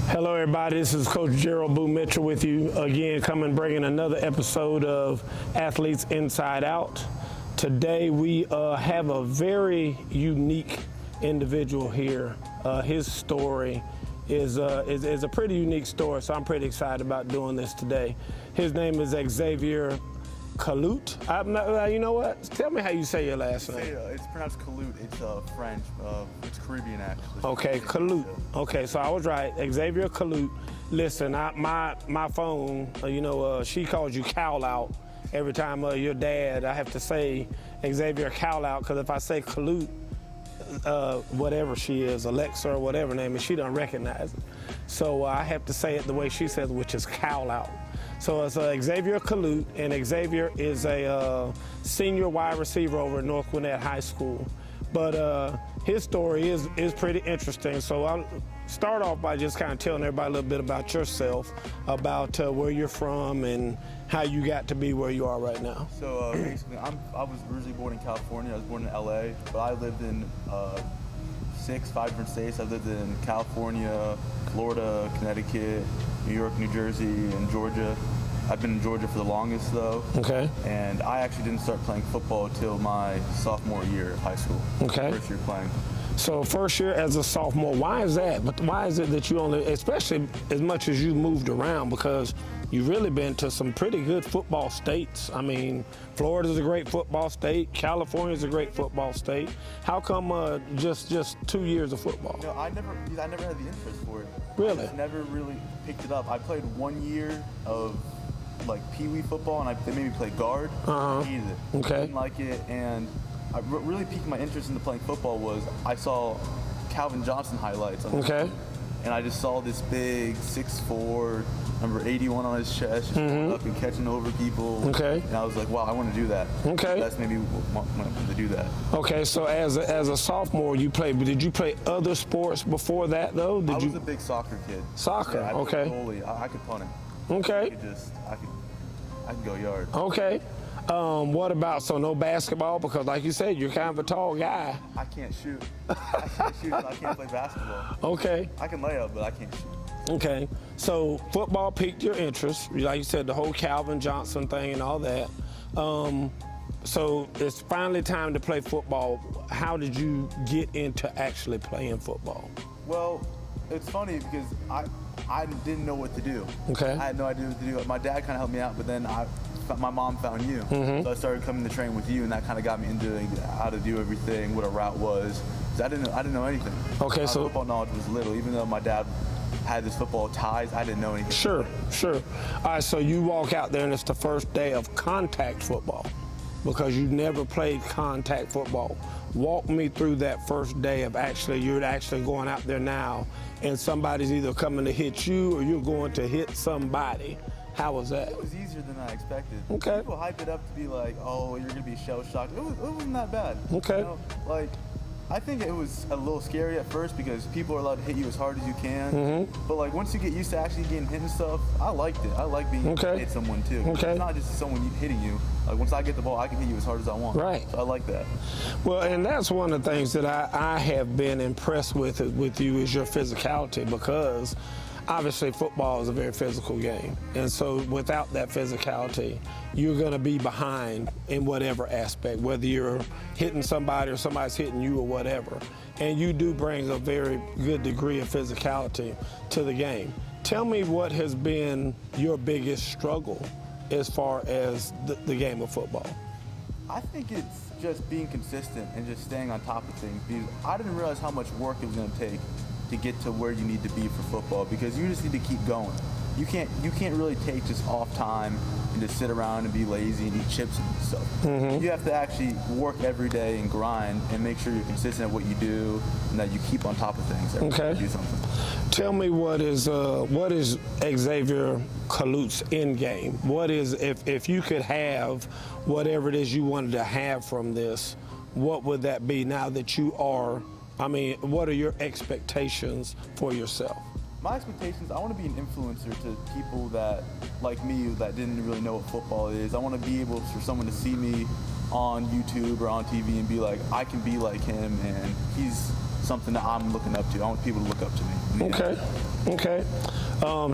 Hello, everybody. This is Coach Gerald Boo Mitchell with you again, bringing another episode of Athletes Inside Out. Today, we have a very unique individual here. His story is a pretty unique story, so I'm pretty excited about doing this today. His name is Xavier Couloute. You know what? Tell me how you say your last name. It's pronounced Couloute. It's French. It's Caribbean, actually. Okay, Couloute. Okay, so I was right. Xavier Couloute. Listen, my phone, she calls you Couloute every time your dad. I have to say Xavier Couloute because if I say Couloute, whatever she is, Alexa or whatever name is, she don't recognize it. So I have to say it the way she says, which is Couloute. So it's Xavier Couloute, and Xavier is a senior wide receiver over at North Gwinnett High School. But his story is pretty interesting. So I'll start off by just kind of telling everybody a little bit about yourself, about where you're from and how you got to be where you are right now. So basically, I was originally born in California. I was born in LA, but I lived in five different states. I lived in California, Florida, Connecticut, New York, New Jersey, and Georgia. I've been in Georgia for the longest, though. Okay. And I actually didn't start playing football until my sophomore year of high school. Okay. First year playing. So first year as a sophomore, why is that? But why is it that you only, especially as much as you moved around, because you've really been to some pretty good football states. I mean, Florida's a great football state. California's a great football state. How come just 2 years of football? No, I never had the interest for it. Really? I never really picked it up. I played 1 year of like pee-wee football, and they made me play guard. I hated it. Okay. I didn't like it, and I really piqued my interest into playing football was I saw Calvin Johnson highlights on YouTube, and I just saw this big 6'4", number 81 on his chest, just going up and catching over people. Okay. And I was like, wow, I want to do that. Okay. That's maybe what I wanted to do that. Okay, so as a sophomore, did you play other sports before that, though? I was a big soccer kid. Soccer, yeah, I okay. Goalie. I could punt it. Okay. I could go yard. Okay. What about, so no basketball? Because like you said, you're kind of a tall guy. I can't shoot. I can't shoot. I can't play basketball. Okay. I can lay up, but I can't shoot. Okay. So football piqued your interest. Like you said, the whole Calvin Johnson thing and all that. So it's finally time to play football. How did you get into actually playing football? Well, it's funny because I didn't know what to do. Okay. I had no idea what to do. My dad kind of helped me out, but then my mom found you. So I started coming to train with you, and that kind of got me into how to do everything, what a route was. I didn't know anything. Okay, so football knowledge was little. Even though my dad had this football ties, I didn't know anything. Sure. All right, so you walk out there, and it's the first day of contact football because you never played contact football. Walk me through that first day of you're actually going out there now, and somebody's either coming to hit you or you're going to hit somebody. How was that? It was easier than I expected. Okay. People hype it up to be like, oh, you're going to be shell-shocked. It wasn't that bad. Okay. I think it was a little scary at first because people are allowed to hit you as hard as you can. But once you get used to actually getting hit and stuff, I liked it. I like being able to hit someone too. Okay. It's not just someone hitting you. Once I get the ball, I can hit you as hard as I want. Right. So I like that. Well, and that's one of the things that I have been impressed with you is your physicality, because obviously football is a very physical game. And so without that physicality, you're going to be behind in whatever aspect, whether you're hitting somebody or somebody's hitting you or whatever. And you do bring a very good degree of physicality to the game. Tell me what has been your biggest struggle as far as the game of football. I think it's just being consistent and just staying on top of things. Because I didn't realize how much work it was going to take to get to where you need to be for football, because you just need to keep going. You can't really take just off time and just sit around and be lazy and eat chips and stuff. You have to actually work every day and grind and make sure you're consistent at what you do and that you keep on top of things every time you do something. Tell me what is Xavier Couloute's end game? What is, if you could have whatever it is you wanted to have from this, what would that be now that you are? What are your expectations for yourself? My expectations, I want to be an influencer to people that, like me, that didn't really know what football is. I want to be able for someone to see me on YouTube or on TV and be like, I can be like him, and he's something that I'm looking up to. I want people to look up to me. Okay.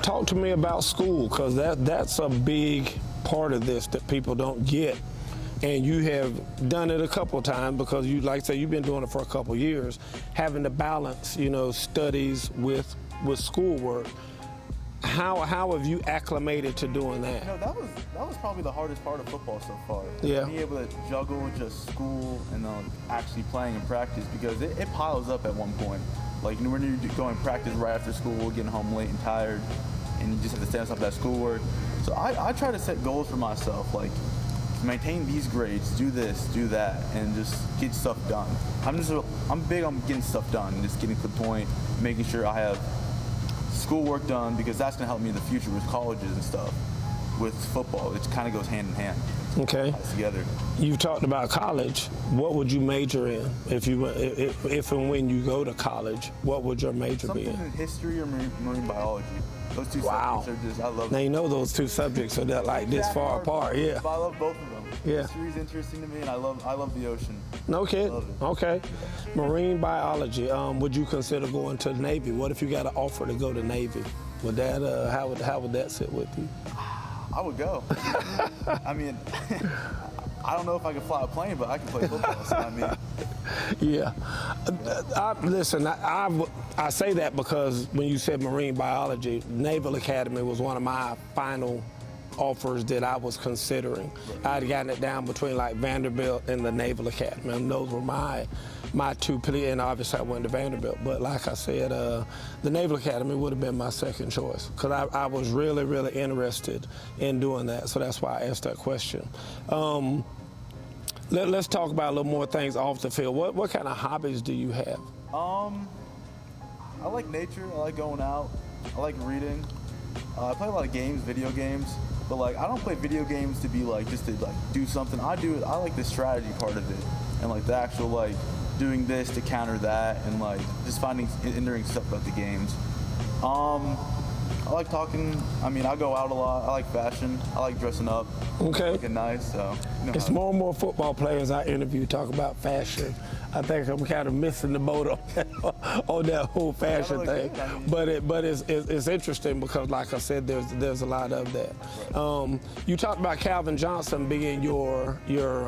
Talk to me about school, because that's a big part of this that people don't get. And you have done it a couple of times, because you, like I say, you've been doing it for a couple of years, having to balance, studies with schoolwork. How have you acclimated to doing that? That was probably the hardest part of football so far. Yeah. Being able to juggle just school and actually playing and practice, because it piles up at one point. Like when you're going practice right after school, getting home late and tired, and you just have to stay on top of that schoolwork. So I try to set goals for myself, like maintain these grades, do this, do that, and just get stuff done. I'm big on getting stuff done, just getting to the point, making sure I have schoolwork done, because that's gonna help me in the future with colleges and stuff. With football, it kind of goes hand in hand. Okay. Ties together. You've talked about college. What would you major in if and when you go to college? What would your major be in? Something in history or marine biology. Those two subjects are just, I love Now them. you know those two subjects are that like this far apart, yeah. But I love both of them. Yeah. History is interesting to me, and I love the ocean. No kid. Love it. Okay. Marine biology. Would you consider going to the Navy? What if you got an offer to go to Navy? Would that how would that sit with you? I would go. I mean, I don't know if I can fly a plane, but I can play football. So I mean, yeah. Listen, I say that because when you said marine biology, Naval Academy was one of my final offers that I was considering. I had gotten it down between like Vanderbilt and the Naval Academy, and those were my two, and obviously I went to Vanderbilt. But like I said, the Naval Academy would have been my second choice, because I was really, really interested in doing that. So that's why I asked that question. Let's talk about a little more things off the field. What kind of hobbies do you have? I like nature. I like going out. I like reading. I play a lot of games, video games. But like, I don't play video games to be like just to like do something. I like the strategy part of it, and like the actual like doing this to counter that, and like just finding interesting stuff about the games. I like talking. I mean, I go out a lot. I like fashion. I like dressing up. Okay. Looking nice. So. It's more and more football players I interview talk about fashion. I think I'm kind of missing the boat on that whole fashion thing. Good. I mean, But it's interesting because, like I said, there's a lot of that. Right. You talked about Calvin Johnson being your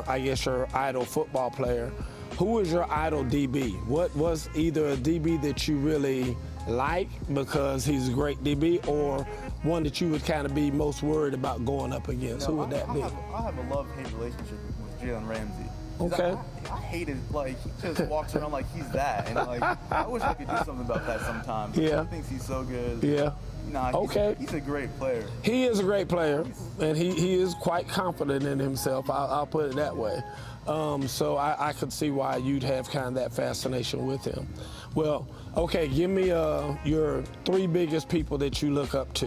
I guess your idol football player. Who is your idol DB? What was either a DB that you really like because he's a great DB, or one that you would kind of be most worried about going up against? Who would that be? I have a love-hate relationship with Jalen Ramsey. Okay. I hate it. Like, he just walks around like he's that, and like I wish I could do something about that sometimes. Yeah. He thinks he's so good. Yeah. Nah, he's a great player. He is a great player, and he is quite confident in himself. I'll put it that way. So I could see why you'd have kind of that fascination with him. Well, okay, give me your three biggest people that you look up to.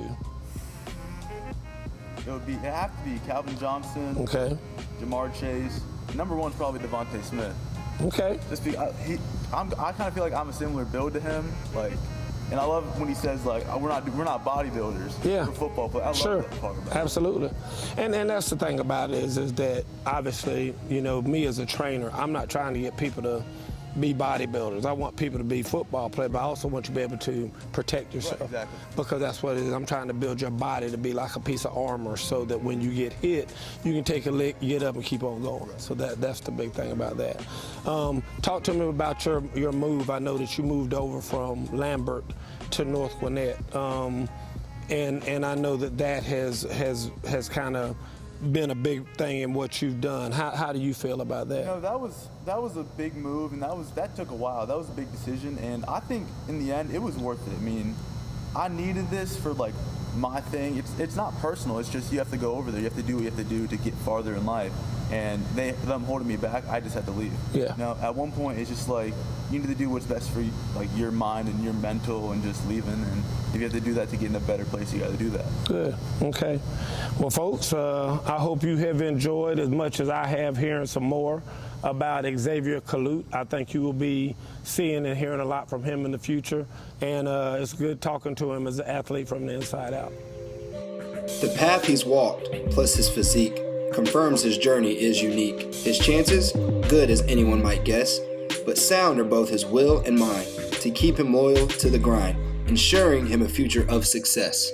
It have to be Calvin Johnson. Okay. Jamar Chase. Number one's probably Devontae Smith. Okay. Just I kind of feel like I'm a similar build to him. Like, and I love when he says like we're not bodybuilders. Yeah. We're football players. I love that part about it. Absolutely. And that's the thing about it is that obviously, me as a trainer, I'm not trying to get people to be bodybuilders. I want people to be football players, but I also want you to be able to protect yourself. Right, exactly. Because that's what it is. I'm trying to build your body to be like a piece of armor so that when you get hit, you can take a lick, get up, and keep on going. Right. So that's the big thing about that. Talk to me about your move. I know that you moved over from Lambert to North Gwinnett. And I know that has kind of been a big thing in what you've done. How do you feel about that? That was a big move, and that took a while. That was a big decision, and I think in the end it was worth it. I mean, I needed this for like my thing. It's not personal. It's just you have to go over there. You have to do what you have to do to get farther in life. And them holding me back, I just had to leave. Yeah. At one point, it's just like you need to do what's best for you, like your mind and your mental, and just leaving. And if you have to do that to get in a better place, you got to do that. Good. Okay. Well, folks, I hope you have enjoyed as much as I have hearing some more about Xavier Couloute. I think you will be seeing and hearing a lot from him in the future. And it's good talking to him as an athlete from the inside out. The path he's walked, plus his physique, confirms his journey is unique. His chances, good as anyone might guess, but sound are both his will and mind to keep him loyal to the grind, ensuring him a future of success.